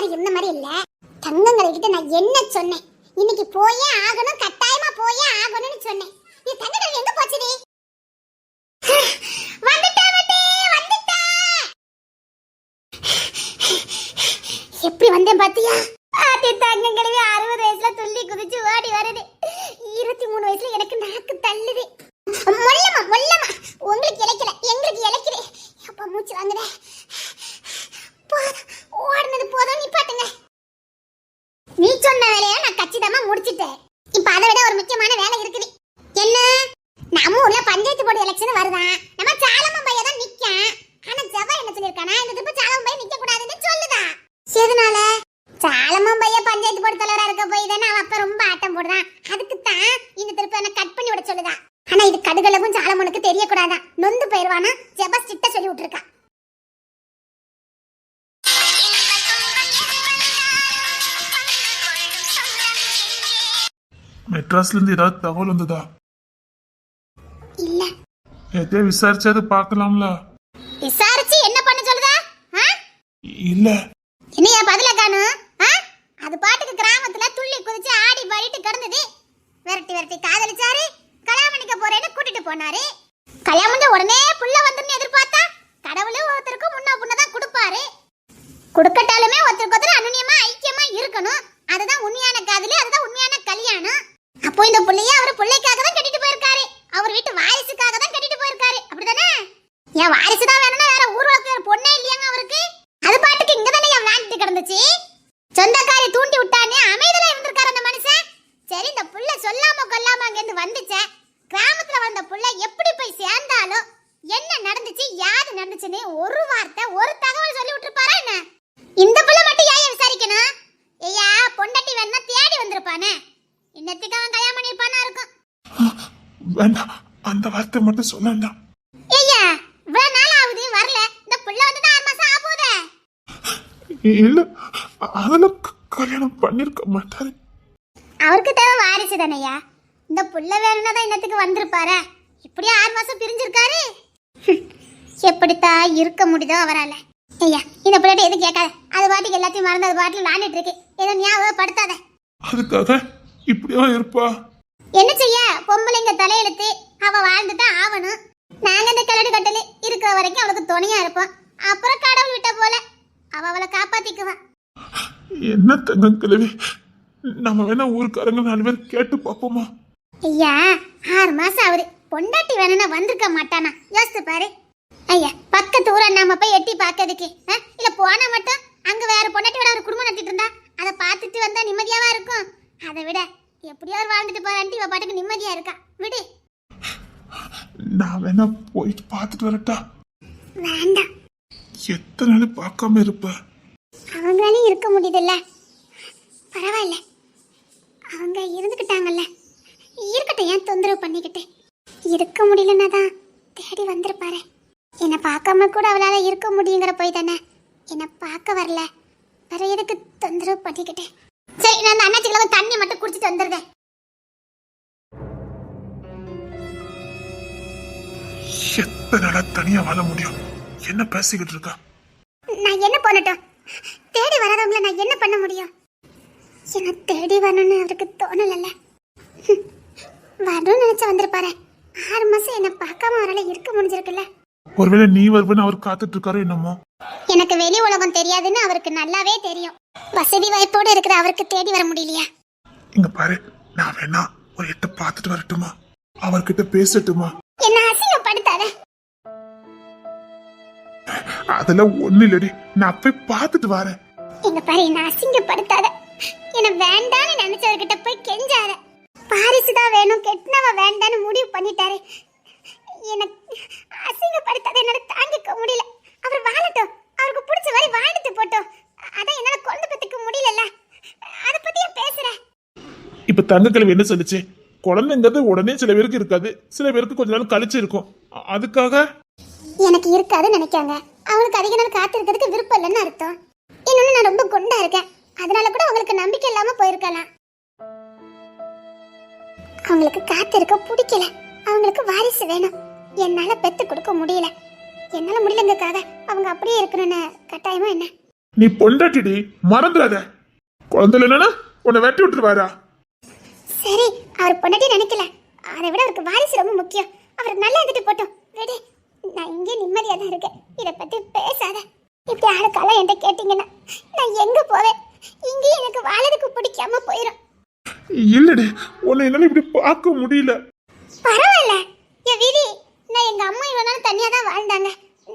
மாதிரி இருந்த மாதிரி இல்ல. தங்கங்களை கிட்ட நான் என்ன சொன்னேன்? இன்னைக்கு போயே ஆகணும், கட்டாயமா போயே ஆகணும்னு சொன்னேன். நீ தங்கங்கள் எங்க போச்சுடி? எப்படி வந்தேன் பாத்தியா? ஆதி தங்கங்களே 60 வயசுல துள்ளி குதிச்சு ஓடி வருது. 23 வயசுல எனக்கு நாக்கு தள்ளுது. மொல்லமா உங்களுக்கு இளைக்கல, எங்களுக்கு இளைக்குது. அப்பா மூச்சு வாங்குதே. ஓடுனது போதும், நிப்பாட்டுங்க. நீ சொன்ன வேலையை நான் கச்சிதமா முடிச்சிட்டேன். இப்ப அதை விட ஒரு முக்கியமான வேலை இருக்குது. என்ன? நம்ம ஊர்ல பஞ்சாயத்து போர்டு எலெக்ஷன் வருதான். நம்ம சாலமன் பையன் தான் நிக்கான். ஆனா ஜவா என்ன சொல்லிருக்கானா, இந்த திருப்ப சாலமன் பையன் நிக்க கூடாதுன்னு சொல்லுதா. எதனால? சாலமன் பையன் பஞ்சாயத்து போர்டு தலைவரா இருக்க போய் தானே அவன் அப்ப ரொம்ப ஆட்டம் போடுறான். அதுக்கு தான் இந்த திருப்ப என்ன கட் பண்ணி விட சொல்லுதா. ஆனா இது கடுகளவும் சாலமனுக்கு தெரியக்கூடாதான். நொந்து போயிருவானா ஜபா ஸ்ட்ரிக்ட்டா சொல்லி விட்டுருக்கா. மெட்ராஸ்ல இருந்து ஏதாவது தகவல் வந்ததா? இல்ல. எதே விசாரிச்சது பார்க்கலாம்ல? விசாரிச்சு என்ன பண்ண சொல்லுதா? இல்ல. என்னையா பதில காணோம்? அது பாட்டுக்கு கிராமத்துல துள்ளி குதிச்சு ஆடி பாடிட்டு கிடந்தது. விரட்டி காதலிச்சாரு. கல்யாணம் பண்ணிக்க போறேன்னு கூட்டிட்டு போனாரு. கல்யாணம் பண்ண உடனே புள்ள வந்துன்னு எதிர்பார்த்தா கடவுளே ஒருத்தருக்கு முன்ன புண்ண தான் கொடுப்பாரு. கொடுக்கட்டாலுமே ஒருத்தருக்கு ஒருத்தர் அனுநியமா ஐக்கியமா இருக்கணும். அதுதான் உண்மையான காதலி, அதுதான் உண்மையான கல்யாணம். அப்போ இந்த புள்ளைய அவர் பிள்ளைக்காக தான் கட்டிட்டு போயிருக்காரு. அவர் வீட்டு வாரிசுக்காக தான் கட்டிட்டு போயிருக்காரு. அப்படிதானே? என் வாரிசு தான் வேணும்னா வேற ஊர்வலத்துல பொண்ணே இல்லையாங்க அவருக்கு. அது பாட்டுக்கு இங்க தானே என் விளையாண்டு கிடந்துச்சு. சொந்தக்காரி தூண்டி விட்டானே அமைதியில இருந்திருக்காரு அந்த மனுஷன். சரி, இந்த புள்ள சொல்லாம கொல்லாம அங்க இருந்து வந்துச்ச. கிராமத்துல வந்த புள்ள எப்படி போய் சேர்ந்தாலும் என்ன நடந்துச்சு யாரு நடந்துச்சுன்னு ஒரு வார்த்தை ஒரு தகவல் சொல்லி விட்டுருப்பாரா என்ன? இந்த புள்ள மட்டும் ஏன் விசாரிக்கணும்? ஐயா பொண்டாட்டி வேணா தேடி வந்திருப்பானே. இன்னத்துக்கு அவன் கல்யாணம் பண்ணிருப்பானா இருக்கும். வேண்டாம், அந்த வார்த்தை மட்டும் சொன்னா. ஐயா இவ்வளவு நாள் ஆகுது வரல. இந்த புள்ள வந்து 6 மாசம் ஆகுதே. இல்ல, அதெல்லாம் கல்யாணம் பண்ணிருக்க மாட்டாரு. அவருக்கு தேவை வாரிசு தானையா. இந்த புள்ள வேணும்னா தான் இன்னத்துக்கு வந்திருப்பாரா. இப்படியே 6 மாசம் பிரிஞ்சிருக்காரு. எப்படித்தான் இருக்க முடியுதோ அவரால. ஐயா இந்த பிள்ளைகிட்ட எது கேட்காத. அது பாட்டுக்கு எல்லாத்தையும் மறந்து அது பாட்டுல விளையாண்டுட்டு இருக்கு. ஏதோ ஞாபகப்படுத்தாத. அதுக்காக இப்படியா இருப்பா? என்ன செய்ய, பொம்பளைங்க தலையெழுத்து. அவ வாழ்ந்துதான் ஆகணும். நாங்க இந்த கிளடு கட்டல இருக்கிற வரைக்கும் அவளுக்கு துணையா இருப்போம். அப்புறம் கடவுள் விட்ட போல அவளை காப்பாத்திக்குவா. என்ன தங்கம் கிழவி, நம்ம வேணா ஊருக்காரங்க 4 பேர் கேட்டு பாப்போமா? ஐயா 6 மாசம் ஆகுது. பொண்டாட்டி வேணும்னா வந்திருக்க மாட்டானா? யோசித்து பாரு. ஐயா பக்கத்து ஊரை நாம போய் எட்டி பார்க்கறதுக்கு இல்ல போனா மட்டும் அங்க வேற பொண்டாட்டி விட ஒரு குடும்பம் நடத்திட்டு இருந்தா அதை பார்த்துட்டு வந்தா நிம்மதியாவா இருக்கும்? அதை விட எப்படியோ வாழ்ந்துட்டு போறான்ட்டு இவ பாட்டுக்கு நிம்மதியா இருக்கா. விடு. நான் வேணா போயிட்டு பார்த்துட்டு வரட்டா? வேண்டாம். எத்தனை நாள் பார்க்காம இருப்ப? அவங்களாலையும் இருக்க முடியுதுல்ல. பரவாயில்ல, அவங்க இருந்துக்கிட்டாங்கல்ல. இருக்கட்டும், ஏன் தொந்தரவு பண்ணிக்கிட்டு. இருக்க முடியலன்னா தான் தேடி வந்திருப்பாரு. என்னை பார்க்காம கூட அவளால இருக்க முடியுங்கிற போய் தானே என்னை பார்க்க வரல. வேற எதுக்கு தொந்தரவு பண்ணிக்கிட்டேன்? சரி, நான் அந்த அண்ணாச்சிகளை தண்ணி மட்டும் குடிச்சிட்டு வந்துடுறேன். எத்தனை நாளா தனியா வாழ முடியும்? என்ன பேசிக்கிட்டு இருக்கா? நான் என்ன பண்ணட்டும்? தேடி வராதவங்கள நான் என்ன பண்ண முடியும்? என்ன தேடி வரணும்னு அவருக்கு தோணலல்ல. வரணும்னு நினைச்சா வந்திருப்பாரு. 6 மாசம் என்ன பார்க்காம அவரால் இருக்க முடிஞ்சிருக்குல்ல. ஒருவேளை நீ வருவன்னு அவர் காத்துட்டு இருக்காரு என்னமோ. எனக்கு வெளி உலகம் தெரியாதுன்னு அவருக்கு நல்லாவே தெரியும். வசதி வாய்ப்போடு இருக்கிற அவருக்கு தேடி வர முடியலையா? இங்க பாரு, நான் வேணா ஒரு எட்ட பார்த்துட்டு வரட்டுமா? அவர்கிட்ட பேசட்டுமா? என்ன அசிங்கப்படுத்தாத. அதெல்லாம் ஒண்ணு இல்லடி, நான் போய் பார்த்துட்டு வரேன். இங்க பாரு, என்ன அசிங்கப்படுத்தாத. என்ன வேண்டான்னு நினைச்சவர்கிட்ட போய் கெஞ்சாத. பாரிசுதான் வேணும், கெட்டினவ வேண்டான்னு முடிவு பண்ணிட்டாரு. எனக்கு அசிங்கப்படுத்தாத. என்னால தாங்கிக்க முடியல. அவர் வாழட்டும், அவருக்கு பிடிச்ச மாதிரி வாழ்ந்துட்டு போட்டோம். அதான் என்னால குழந்தை பெத்துக்க முடியல. அத பத்தியா பேசுற? இப்ப தங்கக்கிழமை என்ன சொல்லுச்சு? குழந்தைங்கிறது உடனே சில பேருக்கு இருக்காது, சில பேருக்கு கொஞ்ச நாள் கழிச்சு இருக்கும். அதுக்காக எனக்கு இருக்காதுன்னு நினைக்காங்க. அவங்களுக்கு அதிக நாள் காத்து இருக்கிறதுக்கு விருப்பம் இல்லைன்னு அர்த்தம். இன்னொன்னு நான் ரொம்ப குண்டா இருக்கேன், அதனால கூட உங்களுக்கு நம்பிக்கை இல்லாம போயிருக்கலாம். அவங்களுக்கு காத்து இருக்க பிடிக்கல. அவங்களுக்கு வாரிசு வேணும். என்னால பெத்து கொடுக்க முடியல. என்னால முடியலங்கக்காக அவங்க அப்படியே இருக்கணும்னு கட்டாயமா என்ன? நீ பொண்டாட்டிடி, மறந்துடாத. குழந்தை இல்லைன்னா உன்னை வெட்டி விட்டுருவாரா? சரி, அவர் பொண்டாட்டி நினைக்கல. அதை விட அவருக்கு வாரிசு ரொம்ப முக்கியம். அவருக்கு நல்லா இருந்துட்டு போட்டோம், விடு. நான் இங்கே நிம்மதியா தான் இருக்கேன். இதை பத்தி பேசாத. இப்படி ஆளுக்கால என்கிட்ட கேட்டீங்கன்னா நான் எங்க போவேன்? இங்கேயும் எனக்கு வாழறதுக்கு பிடிக்காம போயிடும். இல்லடி, உன்னை என்னால இப்படி பார்க்க முடியல. பரவாயில்ல, என் வீதி. நான் எங்க அம்மா இவ்வளவு நாள் தனியா தான் வாழ்ந்தாங்க.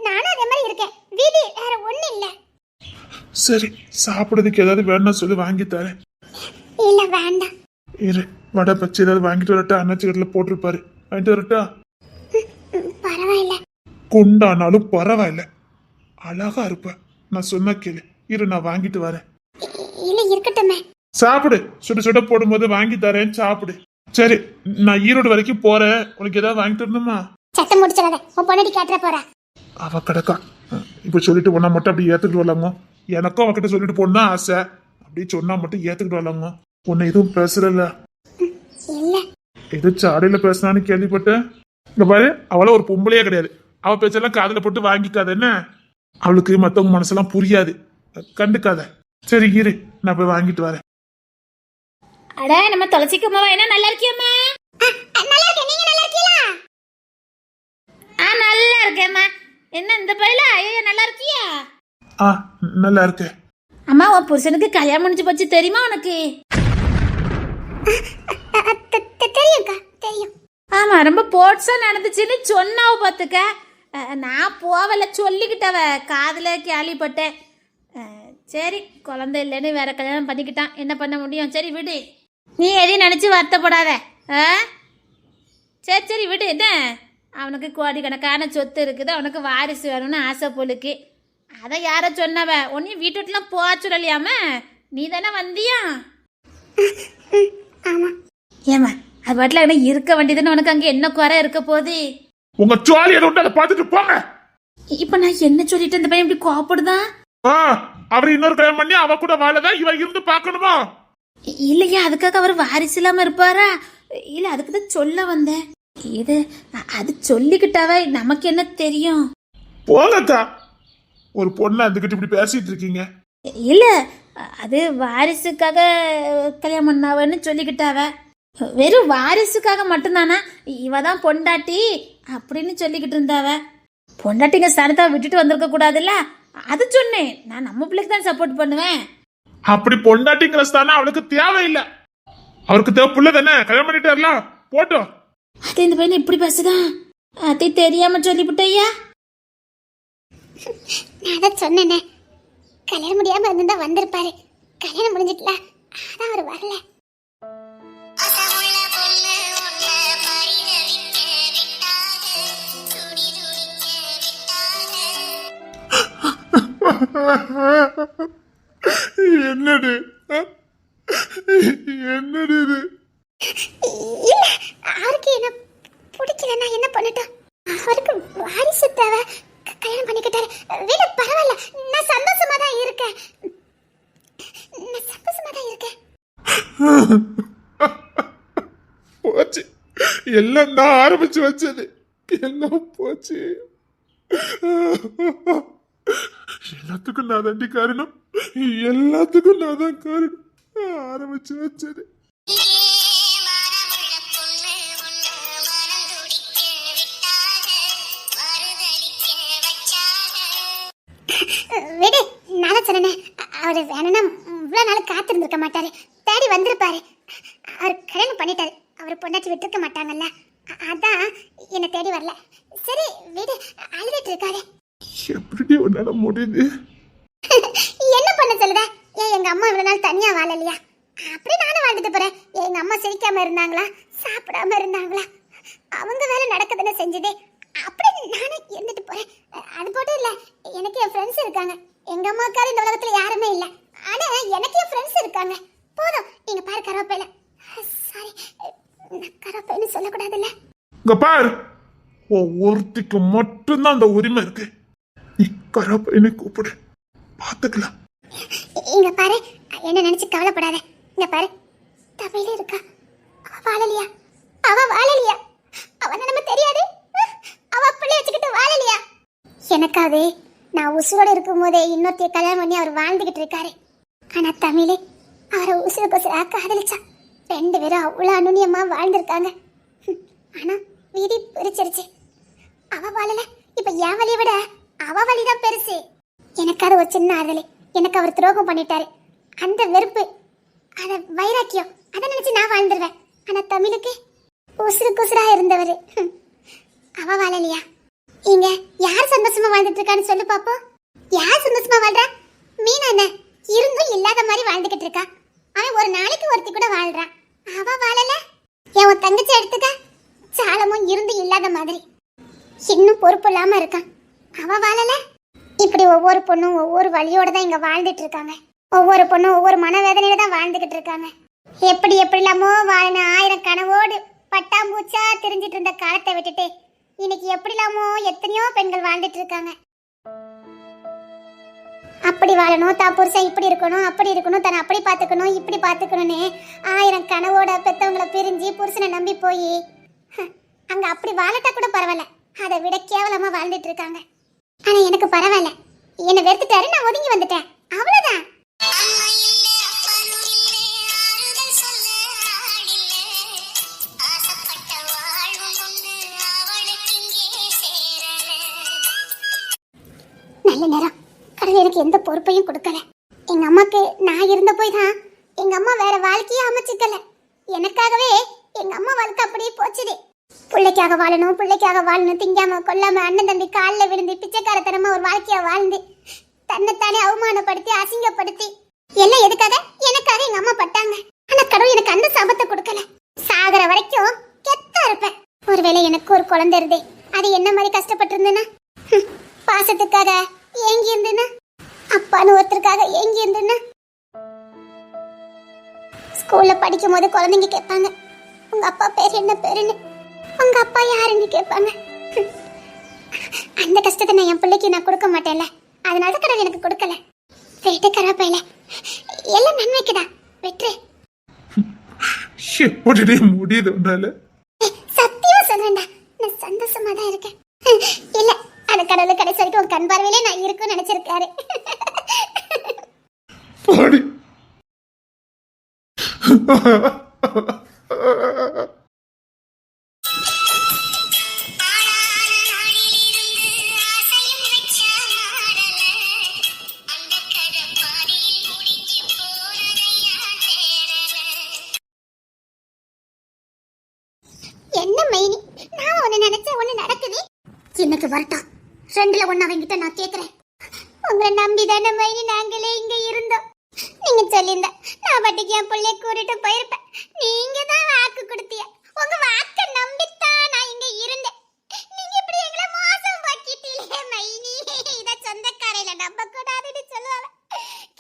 நானும் அதே மாதிரி இருக்கேன். வீதி வேற ஒண்ணு இல்ல. சரி, சாப்பிடுறதுக்கு ஏதாவது வேணா சொல்லி வாங்கி தரேன். இல்ல வேண்டாம். இரு, வடை பச்சை ஏதாவது வாங்கிட்டு வரட்டா? அண்ணாச்சி கட்டில போட்டிருப்பாரு, வாங்கிட்டு வரட்டா? பரவாயில்ல. கொண்டானாலும் பரவாயில்ல, அழகா இருப்ப. நான் சொன்ன கேளு, இரு நான் வாங்கிட்டு வரேன். இல்ல இருக்கட்டுமே. சாப்பிடு, சுட சுட போடும்போது வாங்கி தரேன், சாப்பிடு. சரி, நான் ஈரோடு வரைக்கும் போறேன். உனக்கு ஏதாவது வாங்கிட்டு வரணுமா? சத்தம் முடிச்சலாத, உன் பொண்டாட்டி கேட்டுற போறா. அவ கிடக்கா. இப்ப சொல்லிட்டு போனா மட்டும் அப்படி ஏத்துக்கிட்டு வரலாங்க. எனக்கும் அவகிட்ட சொல்லிட்டு போனா ஆசை. அப்படி சொன்னா மட்டும் ஏத்துக்கிட்டு வரலாங்க. உன்னை எதுவும் பேசுறல? இல்ல. எது சாடையில பேசினான்னு கேள்விப்பட்டேன். இந்த பாரு, அவள ஒரு பொம்பளையே கிடையாது. அவ பேச்செல்லாம் காதுல போட்டு வாங்கிக்காத என்ன. அவளுக்கு மத்தவங்க மனசெல்லாம் புரியாது, கண்டுக்காத. சரி இரு, நான் போய் வாங்கிட்டு வரேன். அட நம்ம துளசிக்கம்மாவா, என்ன நல்லா இருக்கியம்மா? நல்லா இருக்கேன். நீங்க நல்லா இருக்கீங்களா? நல்லா இருக்கேம்மா. என்ன இந்த பையில? ஐயோ, நல்லா இருக்கியா? நல்லா இருக்கேன். அம்மா, உன் புருஷனுக்கு கல்யாணம் முடிஞ்சு போச்சு தெரியுமா உனக்கு? தெரியும்க்கா, தெரியும். ஆமா, ரொம்ப போட்ஸா நடந்துச்சுன்னு சொன்னாவ பாத்துக்க. நான் போவல, சொல்லிக்கிட்டவ காதுல கேள்விப்பட்டேன். சரி, குழந்தை இல்லைன்னு வேற கல்யாணம் பண்ணிக்கிட்டான், என்ன பண்ண முடியும்? சரி விடு, நீ எதையும் நினைச்சு வருத்தப்படாத. சரி சரி விடு. என்ன, அவனுக்கு கோடிக்கணக்கான சொத்து இருக்குது, அவனுக்கு வாரிசு வேணும்னு ஆசை போலுக்கு. அதை யார சொன்னவ? உன்னையும் வீட்டுலாம் போக சொல்லலையாம? நீ தானே வந்தியா? ஏமா, அது பாட்டில் என்ன இருக்க வேண்டியதுன்னு உனக்கு அங்கே என்ன குறை இருக்க போகுது? உங்க ஜாலி எதுவும் உண்டு, அதை பார்த்துட்டு போங்க. இப்ப நான் என்ன சொல்லிட்டு இந்த பையன் இப்படி கோவப்படுதான்? அவர் இன்னொரு கல்யாணம் பண்ணி அவ கூட வாழதான் இவ இருந்து பாக்கணுமா? இல்லையா, அதுக்காக அவர் வாரிசு இல்லாம இருப்பாரா? இல்ல, அதுக்குதான் சொல்ல வந்தேன். இது அது சொல்லிக்கிட்டாவ, நமக்கு என்ன தெரியும்? போங்கக்கா, ஒரு பொண்ணு அதுக்கிட்ட இப்படி பேசிட்டு இருக்கீங்க. இல்ல, அது வாரிசுக்காக கல்யாணம் பண்ணாவன்னு சொல்லிக்கிட்டாவ. வெறும் வாரிசுக்காக மட்டும்தானா? இவ தான் பொண்டாட்டி அப்படின்னு சொல்லிக்கிட்டு இருந்தாவ. பொண்டாட்டிங்க ஸ்தானத்தை விட்டுட்டு வந்திருக்க கூடாதுல்ல, அது சொன்னேன். நான் நம்ம பிள்ளைக்கு தான் சப்போர்ட் பண்ணுவேன். அப்படி பொண்டாட்டிங்கிற ஸ்தானம் அவளுக்கு தேவையில்லை. அவருக்கு தேவை புள்ள தானே, கல்யாணம் பண்ணிட்டாருல, போட்டோம். அது இந்த பையன் இப்படி பேசுதான்? அதை தெரியாம சொல்லிவிட்டையா? நான் தான் சொன்னேனே, கல்யாணம் முடியாம இருந்தா வந்திருப்பாரு. கல்யாணம் முடிஞ்சிட்டல, அதான் அவர் வரல. என்னது என்னது இது? இல்ல, அவருக்கு என்ன பிடிக்கலன்னா என்ன பண்ணட்டும்? அவருக்கு வாரிசு தேவை, கல்யாணம் பண்ணிக்கிட்டாரு. வீடு பரவாயில்ல, நான் சந்தோஷமா தான் இருக்கேன். போச்சு, எல்லாம் நான் ஆரம்பிச்சு வச்சது எல்லாம் போச்சு. எல்லாத்துக்கும் நான் தாண்டி காரணம், எல்லாத்துக்கும் நான் தான் காரணம். ஆரம்பிச்சு வச்சது. விடு, நான் சொன்னேனே, அவரு வேணும்னா இவ்வளவு நாள் காத்திருந்திருக்க மாட்டாரு, தேடி வந்திருப்பாரு. அவர் கல்யாணம் பண்ணிட்டாரு, அவர் பொண்டாட்டி விட்டுருக்க மாட்டாங்கல்ல, அதான் என்ன தேடி வரல. சரி விடு, அழுதுட்டு இருக்காரு. எப்படி உன்னால முடியுது? என்ன பண்ண சொல்லுத? ஏன் எங்க அம்மா இவ்வளவு நாள் தனியா வாழலையா? அப்படி நானும் வாழ்ந்துட்டு போறேன். எங்க அம்மா சிரிக்காம இருந்தாங்களா, சாப்பிடாம இருந்தாங்களா? அவங்க வேலை நடக்குதுன்னு செஞ்சதே, அப்படி நானும் இருந்துட்டு போறேன். அது போட்டும் இல்ல, எனக்கு என் ஃப்ரெண்ட்ஸ் இருக்காங்க. எங்க அம்மாக்கார இந்த உலகத்துல யாருமே இல்ல, ஆனா எனக்கு என் ஃப்ரெண்ட்ஸ் இருக்காங்க. போதும், நீங்க பாரு கருவேப்பிலை. சாரி, கருவேப்பிலைன்னு சொல்லக்கூடாதுல்ல. இங்க பாரு, ஒருத்திக்கு மட்டும்தான் அந்த உரிமை இருக்கு. நீ கருவேப்பிலை கூப்பிடு, பாத்துக்கலாம். இங்க பாரு, என்ன நினைச்சு கவலைப்படாத. இங்க பாரு, தமிழ் இருக்கா? அவ வாழலையா? அவ நம்ம தெரியாது. அவ பிள்ளை வச்சுக்கிட்டு வாழலையா? எனக்காவது நான் உசுரோட இருக்கும்போதே இன்னொருத்தைய கல்யாணம் பண்ணி அவர் வாழ்ந்துகிட்டு இருக்காரு. ஆனா தமிழ் அவரை உசுர காதலிச்சா. 2 பேரும் அவ்வளோ அனுநியமா வாழ்ந்திருக்காங்க. ஆனா வீதி பிரிச்சிருச்சு. அவ வாழல. இப்ப என் வழியை விட அவ வழிதான் பெருசு. எனக்கு அது ஒரு சின்ன ஆறுதல். எனக்கு அவர் துரோகம் பண்ணிட்டாரு. அந்த வெறுப்பு, அத வைராக்கியம், அதை நினைச்சு நான் வாழ்ந்துருவேன். ஆனா தமிழுக்கு உசுரா இருந்தவர் அவ வாழலையா? இங்க யார் சந்தோஷமா வாழ்ந்துட்டு இருக்கான்னு சொல்லு பாப்போம். யார் சந்தோஷமா வாழ்றா? மீனா என்ன இருந்தும் இல்லாத மாதிரி வாழ்ந்துகிட்டு இருக்கா. அவன் ஒரு நாளைக்கு ஒருத்தி கூட வாழ்றான். அவ வாழல. என் உன் தங்கச்சி எடுத்துக்க, சாலமும் இருந்து இல்லாத மாதிரி இன்னும் பொறுப்பு இல்லாம இருக்கான். அவ வாழல. இப்படி ஒவ்வொரு பொண்ணும் ஒவ்வொரு வழியோட தான் இங்க வாழ்ந்துட்டு இருக்காங்க. ஒவ்வொரு பொண்ணும் ஒவ்வொரு மனவேதனையில தான் வாழ்ந்துகிட்டு இருக்காங்க. எப்படி இல்லாமோ வாழின 1000 கனவோடு பட்டாம்பூச்சா தெரிஞ்சிட்டு இருந்த காலத்தை விட்டுட்டு இன்னைக்கு எப்படி இல்லாமோ எத்தனையோ பெண்கள் வாழ்ந்துட்டு இருக்காங்க. அப்படி வாழணும், தான் புருஷன் இப்படி இருக்கணும், அப்படி இருக்கணும், தன்னை அப்படி பார்த்துக்கணும், இப்படி பார்த்துக்கணும்னு 1000 கனவோட பெத்தவங்களை பிரிஞ்சு புருஷனை நம்பி போய் அங்க அப்படி வாழட்டா கூட பரவாயில்ல, அதை விட கேவலமா வாழ்ந்துட்டு இருக்காங்க. ஆனா எனக்கு பரவாயில்ல. என்னை வெறுத்துட்டாரு, நான் ஒதுங்கி வந்துட்டேன், அவ்வளவுதான். நல்ல நேரம். கடவுள் எனக்கு எந்த பொறுப்பையும் கொடுக்கல. எங்க அம்மாக்கு நான் இருந்த போய் தான் எங்க அம்மா வேற வாழ்க்கையே அமைச்சுக்கல. எனக்காகவே எங்க அம்மா வாழ்க்கை அப்படியே போச்சுது. பிள்ளைக்காக வாழணும், திங்காம கொல்லாம அண்ணன் தம்பி காலில் விழுந்து பிச்சைக்காரத்தனமா ஒரு வாழ்க்கையா வாழ்ந்து தன்னைத்தானே அவமானப்படுத்தி அசிங்கப்படுத்தி எல்லாம் எதுக்காக? எனக்காக எங்க அம்மா பட்டாங்க. ஆனா கடவுள் எனக்கு அந்த சாபத்தை கொடுக்கல. சாகர வரைக்கும் கெத்தா இருப்பேன். ஒருவேளை எனக்கு ஒரு குழந்தை இருந்தே அது என்ன மாதிரி கஷ்டப்பட்டு இருந்தேன்னா, பாசத்துக்காக ஏங்கி இருந்தேன்னா, அப்பான்னு ஒருத்தருக்காக ஏங்கி இருந்தேன்னா. ஸ்கூல்ல படிக்கும் போது குழந்தைங்க கேட்பாங்க, உங்க அப்பா பேர் என்ன பேருன்னு, உங்க அப்பா யாருன்னு கேட்பாங்க. அந்த கஷ்டத்தை நான் என் பிள்ளைக்கு நான் கொடுக்க மாட்டேன்ல, அதனால கடவுள் எனக்கு கொடுக்கல. வெயிட்டு கராப்பையில எல்லாம் நன்மைக்குதா வெற்று. எப்படி முடியுது உன்னால? சத்தியமா சொல்றேன்டா, நான் சந்தோஷமா தான் இருக்கேன். இல்ல, அந்த கடவுள் கடைசி வரைக்கும் உன் கண் பார்வையிலே நான் இருக்குன்னு நினைச்சிருக்காரு. பாடி என்ன மைனி, நான் ஒண்ணு நினைச்ச ஒண்ணு நடக்குது. இன்னைக்கு வரட்டும், 2ல 1 அவங்கிட்ட நான் கேக்குறேன். உங்களை நம்பிதானே மைனி நாங்களே இங்க இருந்தோம். நீங்க சொல்லியிருந்தா நான் பாட்டுக்கு என் பிள்ளைய கூட்டிட்டு போயிருப்பேன். நீங்க தான் வாக்கு கொடுத்தீங்க. உங்க வாக்க நம்பித்தான் நான் இங்க இருந்தேன். நீங்க இப்படி எங்களை மோசம் பாக்கிட்டீங்களே மைனி. இத சொந்தக்காரையில நம்ப கூடாதுன்னு சொல்லுவாங்க.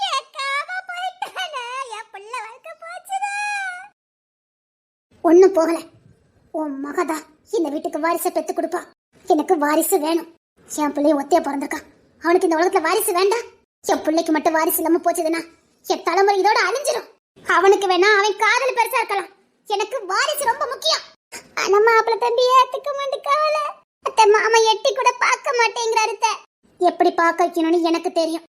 கேட்காம போயிட்டானே, என் பிள்ளை வாழ்க்கை போச்சுடா. ஒண்ணும் போகல. உன் மகதா இந்த வீட்டுக்கு வாரிசை பெத்து கொடுப்பா. எனக்கு வாரிசு வேணும். என் பிள்ளைய ஒத்தையா பிறந்திருக்கான். அவனுக்கு இந்த உலகத்துல வாரிசு வேண்டாம். என் பிள்ளைக்கு மட்டும் வாரிசு இல்லாம போச்சுதுன்னா என் தலைமுறை இதோட அழிஞ்சிரும். அவனுக்கு வேணா அவன் காதல் பெருசா இருக்கலாம், எனக்கு வாரிசு ரொம்ப முக்கியம். ஆனா மாப்பிள்ள தம்பி ஏத்துக்க மாட்டேக்காவல. அத்தை மாமா எட்டி கூட பார்க்க மாட்டேங்கிறாரு. எப்படி பார்க்க வைக்கணும்னு எனக்கு தெரியும்.